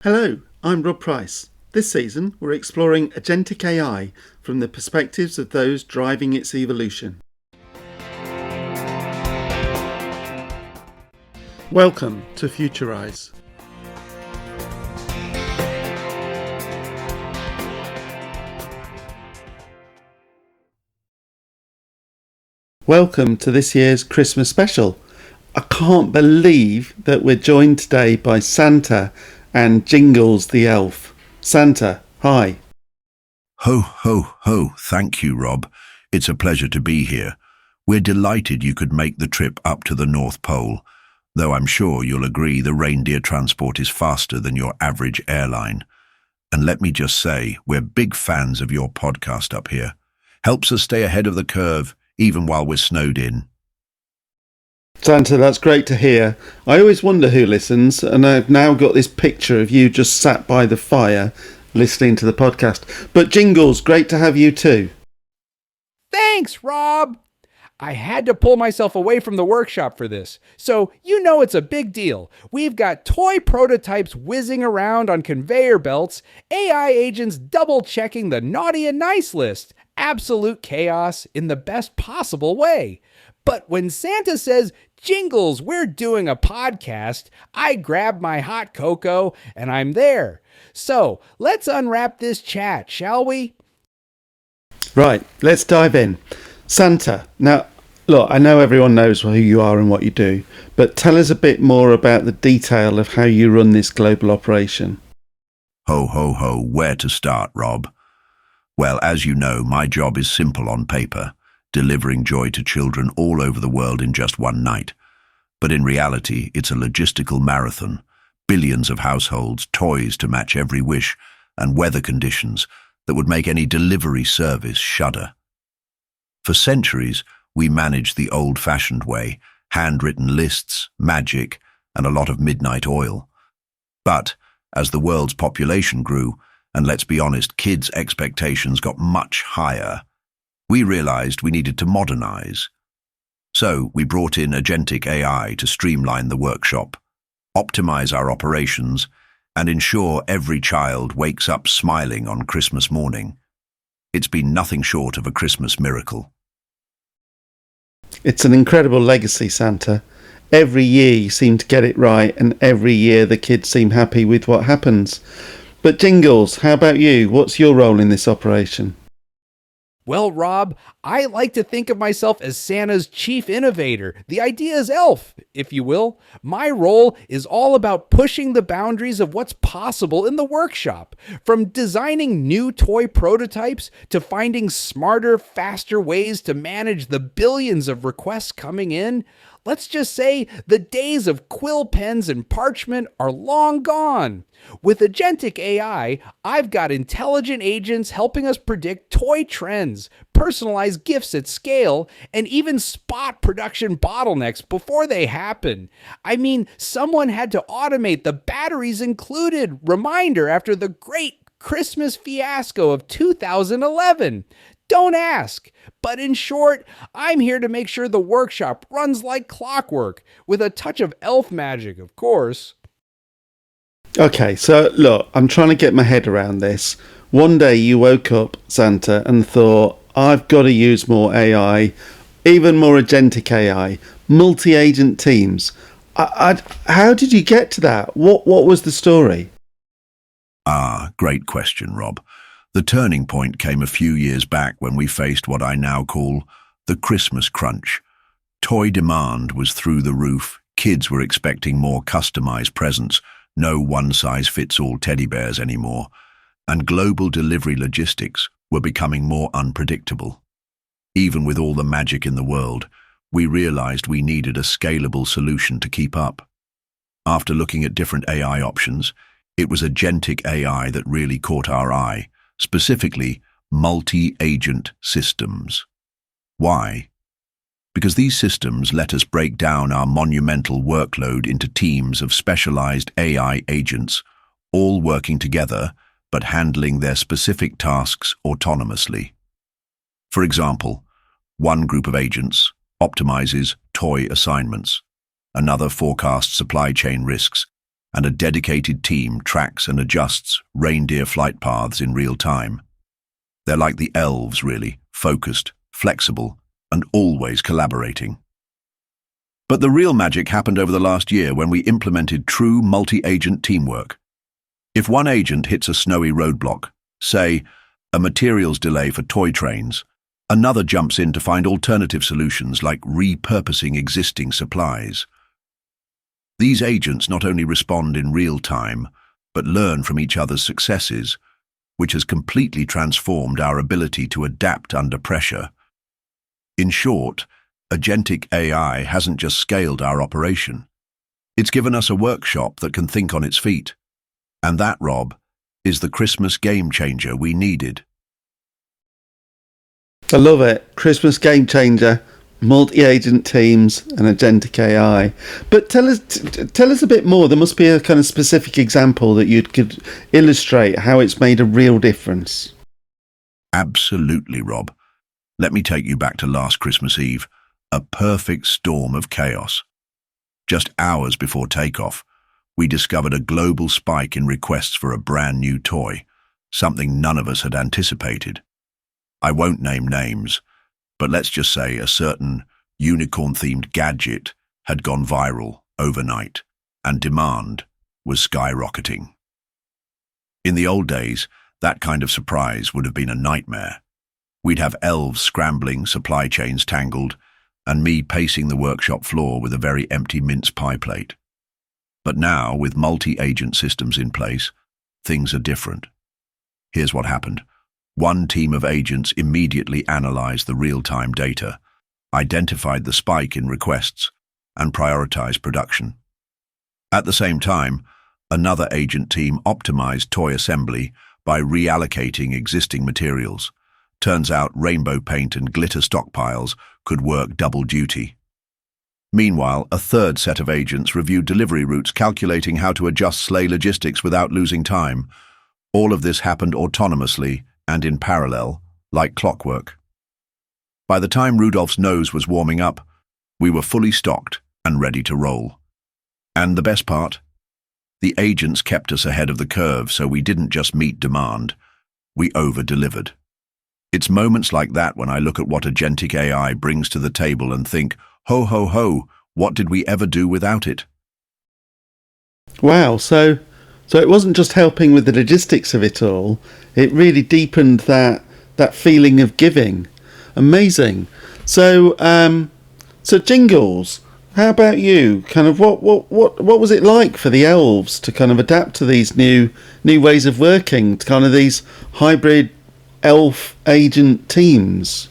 Hello, I'm Rob Price. This season, we're exploring agentic AI from the perspectives of those driving its evolution. Welcome to Futurise. Welcome to this year's Christmas special. I can't believe that we're joined today by Santa and Jingles the elf. Santa, hi. Ho, ho, ho. Thank you, Rob. It's a pleasure to be here. We're delighted you could make the trip up to the North Pole, though I'm sure you'll agree the Reindeer transport is faster than your average airline. And let me just say, we're big fans of your podcast up here. Helps us stay ahead of the curve, even while we're snowed in. Santa, that's great to hear. I always wonder who listens, and I've now got this picture of you just sat by the fire listening to the podcast. But Jingles, great to have you too. Thanks, Rob! I had to pull myself away from the workshop for this, so you know it's a big deal. We've got toy prototypes whizzing around on conveyor belts, AI agents double-checking the naughty and nice list. Absolute chaos in the best possible way. But when Santa says, Jingles, we're doing a podcast, I grab my hot cocoa and I'm there. So let's unwrap this chat, shall we? Right, let's dive in. Santa, now, look, I know everyone knows who you are and what you do, but tell us a bit more about the detail of how you run this global operation. Ho, ho, ho. Where to start, Rob? Well, as you know, my job is simple on paper, delivering joy to children all over the world in just one night. But in reality, it's a logistical marathon. Billions of households, toys to match every wish, and weather conditions that would make any delivery service shudder. For centuries, we managed the old-fashioned way, handwritten lists, magic, and a lot of midnight oil. But as the world's population grew, and let's be honest, kids' expectations got much higher, we realized we needed to modernize. So we brought in agentic AI to streamline the workshop, optimize our operations, and ensure every child wakes up smiling on Christmas morning. It's been nothing short of a Christmas miracle. It's an incredible legacy, Santa. Every year you seem to get it right, and every year the kids seem happy with what happens. But Jingles, how about you? What's your role in this operation? Well, Rob, I like to think of myself as Santa's chief innovator, the idea's elf, if you will. My role is all about pushing the boundaries of what's possible in the workshop, from designing new toy prototypes to finding smarter, faster ways to manage the billions of requests coming in. Let's just say the days of quill pens and parchment are long gone. With agentic AI, I've got intelligent agents helping us predict toy trends, personalize gifts at scale, and even spot production bottlenecks before they happen. I mean, someone had to automate the batteries included reminder after the great Christmas fiasco of 2011. Don't ask. But in short, I'm here to make sure the workshop runs like clockwork, with a touch of elf magic, of course. Okay, so look, I'm trying to get my head around this. One day you woke up, Santa, and thought, I've got to use more AI, even more agentic AI, multi-agent teams. How did you get to that? What was the story? Great question, Rob. The turning point came a few years back when we faced what I now call the Christmas crunch. Toy demand was through the roof. Kids were expecting more customized presents, no one-size-fits-all teddy bears anymore, and global delivery logistics were becoming more unpredictable. Even with all the magic in the world, we realized we needed a scalable solution to keep up. After looking at different AI options, it was agentic AI that really caught our eye, specifically multi-agent systems. Why? Because these systems let us break down our monumental workload into teams of specialized AI agents, all working together but handling their specific tasks autonomously. For example, one group of agents optimizes toy assignments, another forecasts supply chain risks, and a dedicated team tracks and adjusts reindeer flight paths in real time. They're like the elves, really, focused, flexible, and always collaborating. But the real magic happened over the last year when we implemented true multi-agent teamwork. If one agent hits a snowy roadblock, say, a materials delay for toy trains, another jumps in to find alternative solutions like repurposing existing supplies. These agents not only respond in real time, but learn from each other's successes, which has completely transformed our ability to adapt under pressure. In short, Agentic AI hasn't just scaled our operation. It's given us a workshop that can think on its feet. And that, Rob, is the Christmas game changer we needed. I love it. Christmas game changer, multi-agent teams, and agentic AI. But tell us a bit more. There must be a kind of specific example that you could illustrate how it's made a real difference. Absolutely, Rob. Let me take you back to last Christmas Eve, a perfect storm of chaos. Just hours before takeoff, we discovered a global spike in requests for a brand new toy, something none of us had anticipated. I won't name names, but let's just say a certain unicorn-themed gadget had gone viral overnight, and demand was skyrocketing. In the old days, that kind of surprise would have been a nightmare. We'd have elves scrambling, supply chains tangled, and me pacing the workshop floor with a very empty mince pie plate. But now, with multi-agent systems in place, things are different. Here's what happened. One team of agents immediately analyzed the real-time data, identified the spike in requests, and prioritized production. At the same time, another agent team optimized toy assembly by reallocating existing materials. Turns out rainbow paint and glitter stockpiles could work double duty. Meanwhile, a third set of agents reviewed delivery routes, calculating how to adjust sleigh logistics without losing time. All of this happened autonomously and in parallel, like clockwork. By the time Rudolph's nose was warming up, we were fully stocked and ready to roll. And the best part? The agents kept us ahead of the curve, so we didn't just meet demand, we over-delivered. It's moments like that when I look at what Agentic AI brings to the table and think, ho, ho, ho, what did we ever do without it? Wow, so it wasn't just helping with the logistics of it all, it really deepened that feeling of giving. Amazing. So Jingles, how about you? Kind of what was it like for the elves to kind of adapt to these new ways of working, to kind of these hybrid elf agent teams?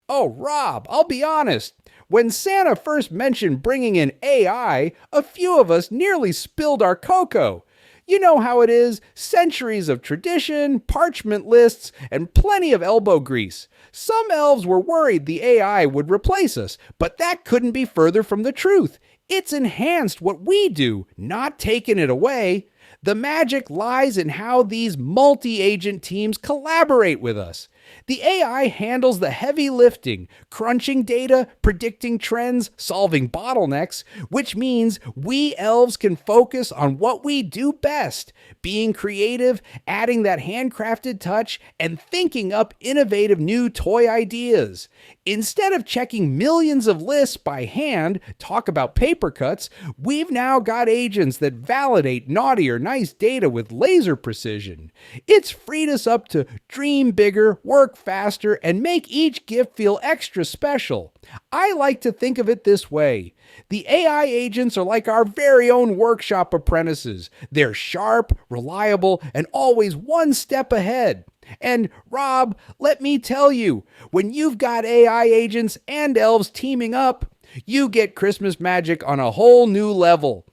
Oh, Rob, I'll be honest. When Santa first mentioned bringing in AI, a few of us nearly spilled our cocoa. You know how it is, centuries of tradition, parchment lists, and plenty of elbow grease. Some elves were worried the AI would replace us, but that couldn't be further from the truth. It's enhanced what we do, not taken it away. The magic lies in how these multi-agent teams collaborate with us. The AI handles the heavy lifting, crunching data, predicting trends, solving bottlenecks, which means we elves can focus on what we do best, being creative, adding that handcrafted touch, and thinking up innovative new toy ideas. Instead of checking millions of lists by hand, talk about paper cuts, we've now got agents that validate naughty or nice data with laser precision. It's freed us up to dream bigger, work faster, and make each gift feel extra special. I like to think of it this way. The AI agents are like our very own workshop apprentices. They're sharp, reliable, and always one step ahead. And Rob, let me tell you, when you've got AI agents and elves teaming up, you get Christmas magic on a whole new level.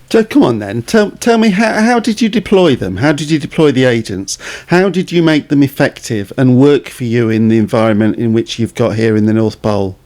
So come on then, tell me how did you deploy them? How did you deploy the agents? How did you make them effective and work for you in the environment in which you've got here in the North Pole?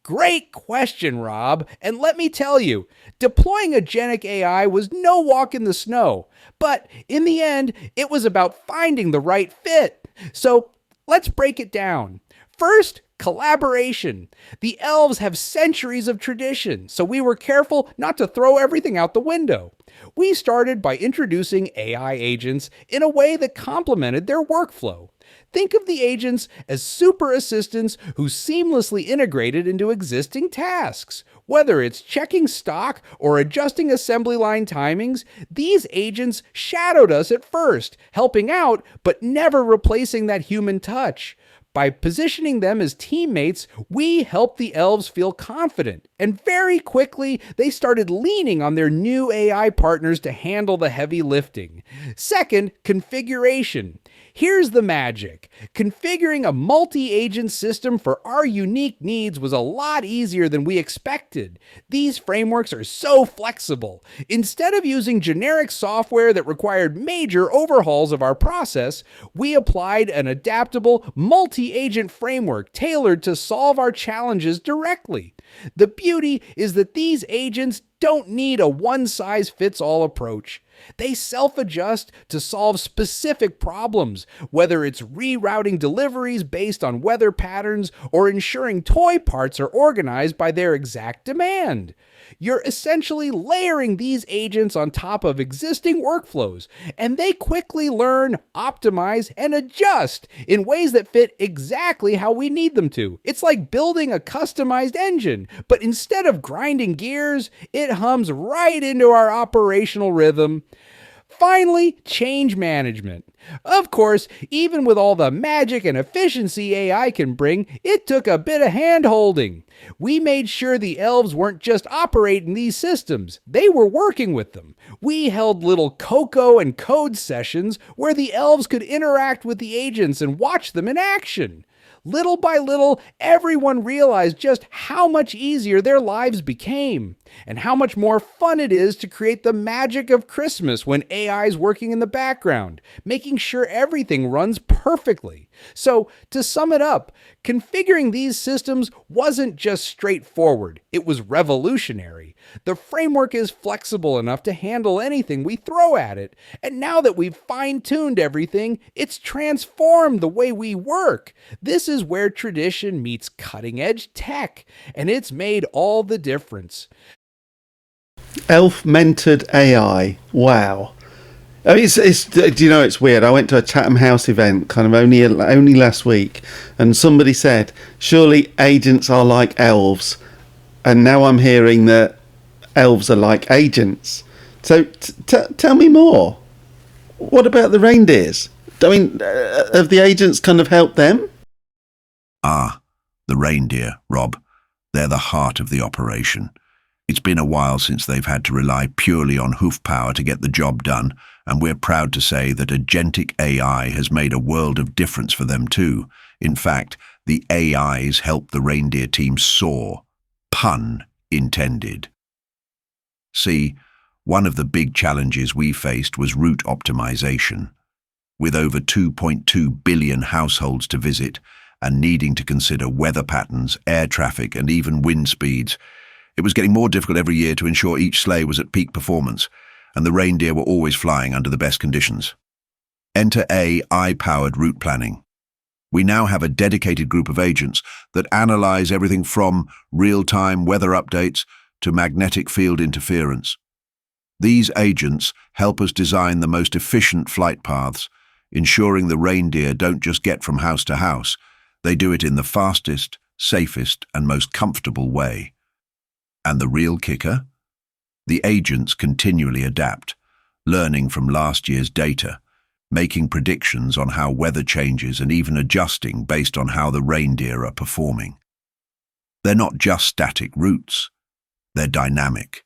Great question, Rob. And let me tell you, deploying Agentic AI was no walk in the snow. But in the end, it was about finding the right fit. So let's break it down. First, Collaboration. The elves have centuries of tradition, so we were careful not to throw everything out the window. We started by introducing AI agents in a way that complemented their workflow. Think of the agents as super assistants who seamlessly integrated into existing tasks. Whether it's checking stock or adjusting assembly line timings, these agents shadowed us at first, helping out but never replacing that human touch. By positioning them as teammates, we helped the elves feel confident, and very quickly they started leaning on their new AI partners to handle the heavy lifting. Second, configuration. Here's the magic. Configuring a multi-agent system for our unique needs was a lot easier than we expected. These frameworks are so flexible. Instead of using generic software that required major overhauls of our process, we applied an adaptable multi-agent framework tailored to solve our challenges directly. The beauty is that these agents don't need a one-size-fits-all approach. They self-adjust to solve specific problems, whether it's rerouting deliveries based on weather patterns or ensuring toy parts are organized by their exact demand. You're essentially layering these agents on top of existing workflows, and they quickly learn, optimize, and adjust in ways that fit exactly how we need them to. It's like building a customized engine, but instead of grinding gears, it hums right into our operational rhythm. Finally, change management. Of course, even with all the magic and efficiency AI can bring, it took a bit of hand-holding. We made sure the elves weren't just operating these systems, they were working with them. We held little cocoa and code sessions where the elves could interact with the agents and watch them in action. Little by little, everyone realized just how much easier their lives became, and how much more fun it is to create the magic of Christmas when AI is working in the background, making sure everything runs perfectly. So, to sum it up, configuring these systems wasn't just straightforward, it was revolutionary. The framework is flexible enough to handle anything we throw at it, and now that we've fine-tuned everything, it's transformed the way we work. This is where tradition meets cutting-edge tech, and it's made all the difference. Elf-mentored AI. Wow. I mean, do you know, it's weird. I went to a Chatham House event kind of only last week, and somebody said, surely agents are like elves. And now I'm hearing that elves are like agents. So tell me more. What about the reindeers? I mean, have the agents kind of helped them? Ah, the reindeer, Rob. They're the heart of the operation. It's been a while since they've had to rely purely on hoof power to get the job done, and we're proud to say that AgenticAI has made a world of difference for them too. In fact, the AIs helped the reindeer team soar. Pun intended. See, one of the big challenges we faced was route optimization. With over 2.2 billion households to visit, and needing to consider weather patterns, air traffic, and even wind speeds, it was getting more difficult every year to ensure each sleigh was at peak performance, and the reindeer were always flying under the best conditions. Enter AI-powered route planning. We now have a dedicated group of agents that analyze everything from real-time weather updates to magnetic field interference. These agents help us design the most efficient flight paths, ensuring the reindeer don't just get from house to house, they do it in the fastest, safest, and most comfortable way. And the real kicker? The agents continually adapt, learning from last year's data, making predictions on how weather changes and even adjusting based on how the reindeer are performing. They're not just static routes, they're dynamic.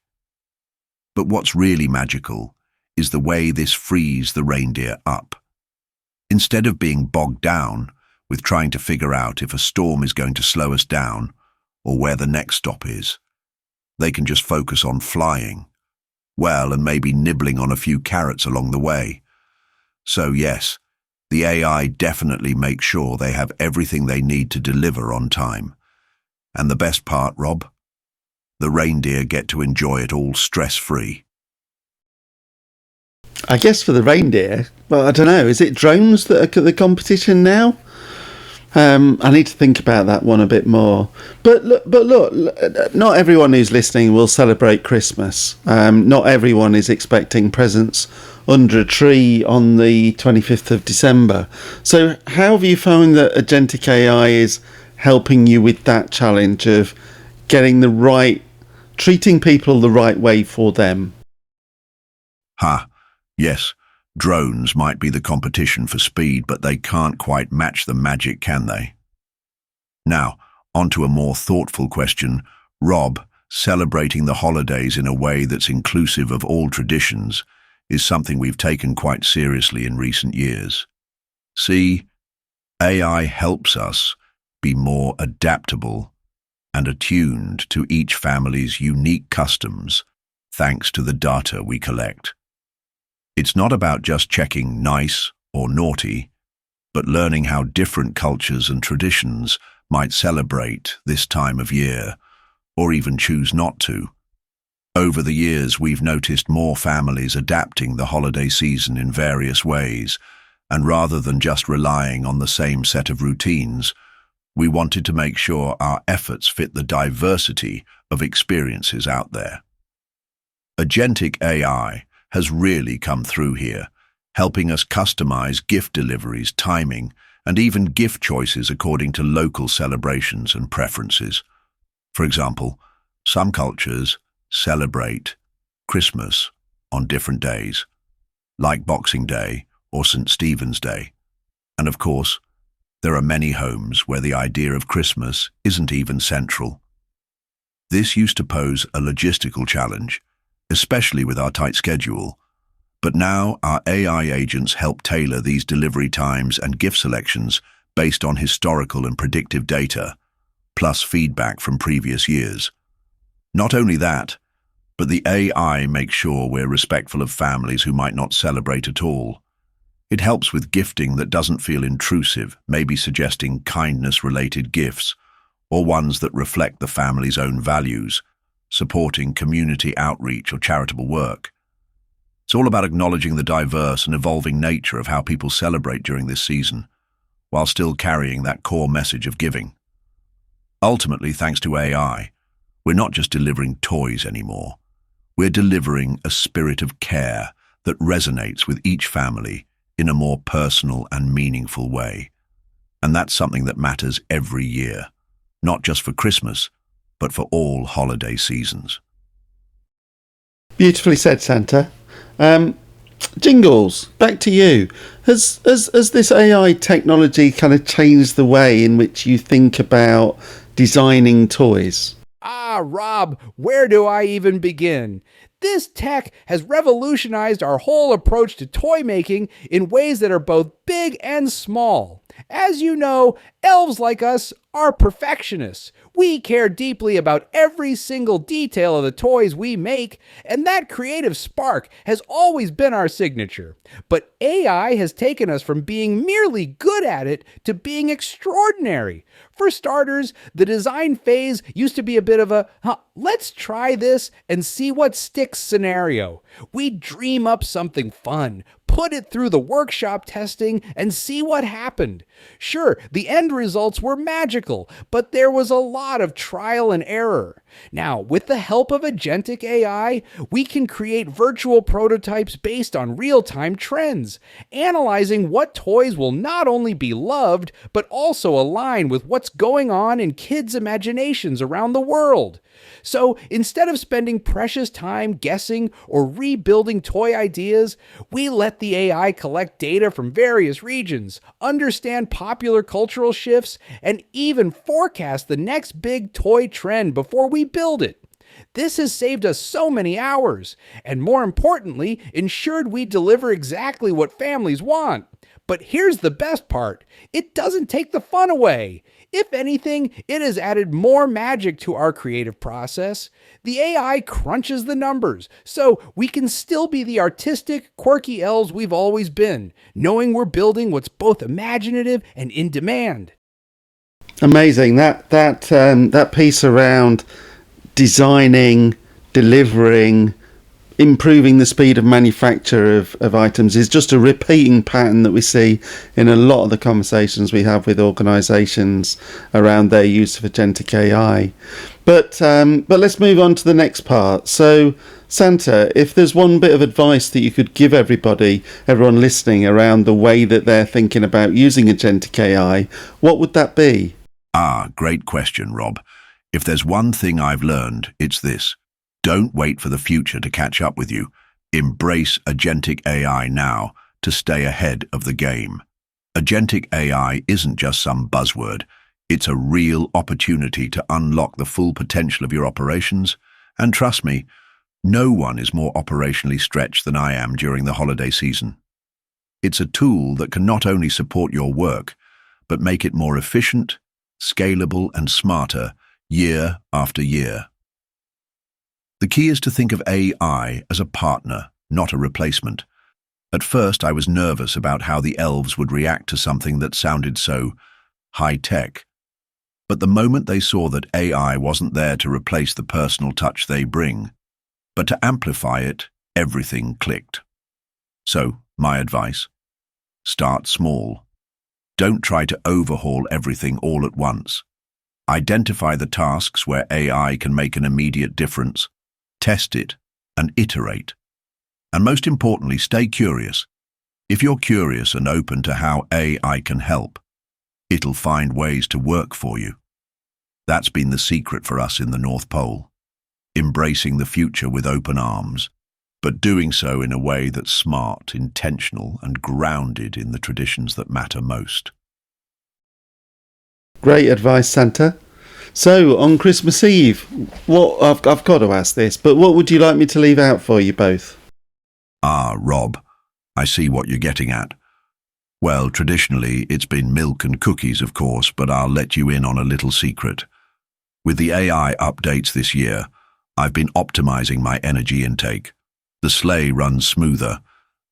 But what's really magical is the way this frees the reindeer up. Instead of being bogged down with trying to figure out if a storm is going to slow us down or where the next stop is, they can just focus on flying, well, and maybe nibbling on a few carrots along the way. So yes, the AI definitely makes sure they have everything they need to deliver on time. And the best part, Rob? The reindeer get to enjoy it all stress-free. I guess for the reindeer, well, I don't know, is it drones that are the competition now? I need to think about that one a bit more. But look, not everyone who's listening will celebrate Christmas. Not everyone is expecting presents under a tree on the 25th of December. So how have you found that Agentic AI is helping you with that challenge of getting treating people the right way for them? Yes, drones might be the competition for speed, but they can't quite match the magic, can they? Now, on to a more thoughtful question. Rob, celebrating the holidays in a way that's inclusive of all traditions is something we've taken quite seriously in recent years. See, AI helps us be more adaptable and attuned to each family's unique customs thanks to the data we collect. It's not about just checking nice or naughty, but learning how different cultures and traditions might celebrate this time of year, or even choose not to. Over the years, we've noticed more families adapting the holiday season in various ways, and rather than just relying on the same set of routines, we wanted to make sure our efforts fit the diversity of experiences out there. Agentic AI has really come through here, helping us customize gift deliveries, timing, and even gift choices according to local celebrations and preferences. For example, some cultures celebrate Christmas on different days, like Boxing Day or St. Stephen's Day. And of course, there are many homes where the idea of Christmas isn't even central. This used to pose a logistical challenge, especially with our tight schedule. But now our AI agents help tailor these delivery times and gift selections based on historical and predictive data, plus feedback from previous years. Not only that, but the AI makes sure we're respectful of families who might not celebrate at all. It helps with gifting that doesn't feel intrusive, maybe suggesting kindness-related gifts, or ones that reflect the family's own values, supporting community outreach or charitable work. It's all about acknowledging the diverse and evolving nature of how people celebrate during this season, while still carrying that core message of giving. Ultimately, thanks to AI, we're not just delivering toys anymore. We're delivering a spirit of care that resonates with each family in a more personal and meaningful way. And that's something that matters every year, not just for Christmas, but for all holiday seasons. Beautifully said, Santa. Jingles, back to you. Has this AI technology kind of changed the way in which you think about designing toys? Rob, where do I even begin? This tech has revolutionized our whole approach to toy making in ways that are both big and small. As you know, elves like us are perfectionists. We care deeply about every single detail of the toys we make, and that creative spark has always been our signature. But AI has taken us from being merely good at it to being extraordinary. For starters, the design phase used to be a bit of a, let's try this and see what sticks scenario. We dream up something fun, put it through the workshop testing, and see what happened. Sure, the end results were magical, but there was a lot of trial and error. Now, with the help of Agentic AI, we can create virtual prototypes based on real-time trends, analyzing what toys will not only be loved, but also align with what's going on in kids' imaginations around the world. So instead of spending precious time guessing or rebuilding toy ideas, we let the AI collect data from various regions, understand popular cultural shifts, and even forecast the next big toy trend before we build it. This has saved us so many hours, and more importantly, ensured we deliver exactly what families want. But here's the best part. It doesn't take the fun away. If anything, it has added more magic to our creative process. The AI crunches the numbers, so we can still be the artistic, quirky elves we've always been, knowing we're building what's both imaginative and in demand. Amazing. That piece around designing, delivering, improving the speed of manufacture of items is just a repeating pattern that we see in a lot of the conversations we have with organisations around their use of agentic AI. But let's move on to the next part. So, Santa, if there's one bit of advice that you could give everyone listening around the way that they're thinking about using agentic AI, what would that be? Great question, Rob. If there's one thing I've learned, it's this. Don't wait for the future to catch up with you. Embrace agentic AI now to stay ahead of the game. Agentic AI isn't just some buzzword. It's a real opportunity to unlock the full potential of your operations. And trust me, no one is more operationally stretched than I am during the holiday season. It's a tool that can not only support your work, but make it more efficient, scalable, and smarter year after year. The key is to think of AI as a partner, not a replacement. At first, I was nervous about how the elves would react to something that sounded so high-tech. But the moment they saw that AI wasn't there to replace the personal touch they bring, but to amplify it, everything clicked. So, my advice: start small. Don't try to overhaul everything all at once. Identify the tasks where AI can make an immediate difference, test it, and iterate. And most importantly, stay curious. If you're curious and open to how AI can help, it'll find ways to work for you. That's been the secret for us in the North Pole. Embracing the future with open arms, but doing so in a way that's smart, intentional, and grounded in the traditions that matter most. Great advice, Santa. So, on Christmas Eve, I've got to ask this, but what would you like me to leave out for you both? Rob, I see what you're getting at. Well, traditionally, it's been milk and cookies, of course, but I'll let you in on a little secret. With the AI updates this year, I've been optimizing my energy intake. The sleigh runs smoother,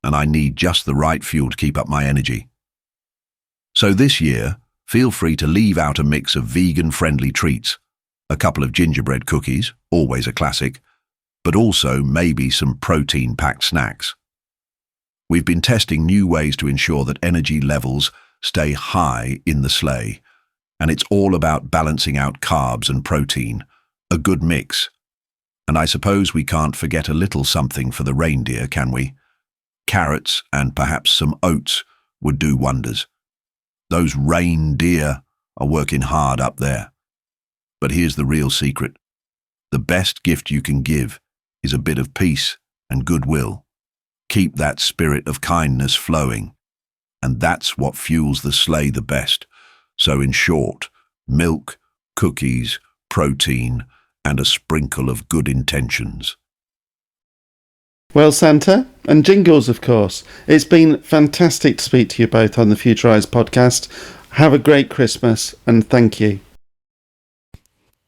and I need just the right fuel to keep up my energy. So this year, feel free to leave out a mix of vegan-friendly treats, a couple of gingerbread cookies, always a classic, but also maybe some protein-packed snacks. We've been testing new ways to ensure that energy levels stay high in the sleigh, and it's all about balancing out carbs and protein, a good mix. And I suppose we can't forget a little something for the reindeer, can we? Carrots and perhaps some oats would do wonders. Those reindeer are working hard up there. But here's the real secret. The best gift you can give is a bit of peace and goodwill. Keep that spirit of kindness flowing. And that's what fuels the sleigh the best. So in short, milk, cookies, protein, and a sprinkle of good intentions. Well, Santa, and Jingles, of course. It's been fantastic to speak to you both on the Futurise podcast. Have a great Christmas, and thank you.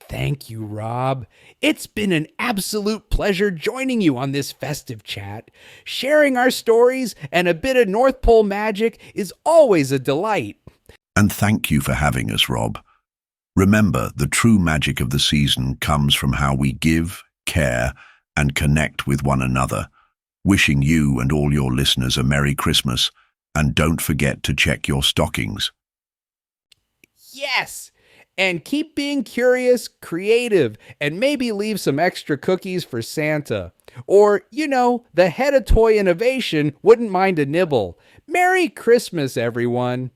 Thank you, Rob. It's been an absolute pleasure joining you on this festive chat. Sharing our stories and a bit of North Pole magic is always a delight. And thank you for having us, Rob. Remember, the true magic of the season comes from how we give, care, and connect with one another. Wishing you and all your listeners a Merry Christmas, and don't forget to check your stockings. Yes! And keep being curious, creative, and maybe leave some extra cookies for Santa. Or, the head of toy innovation wouldn't mind a nibble. Merry Christmas, everyone!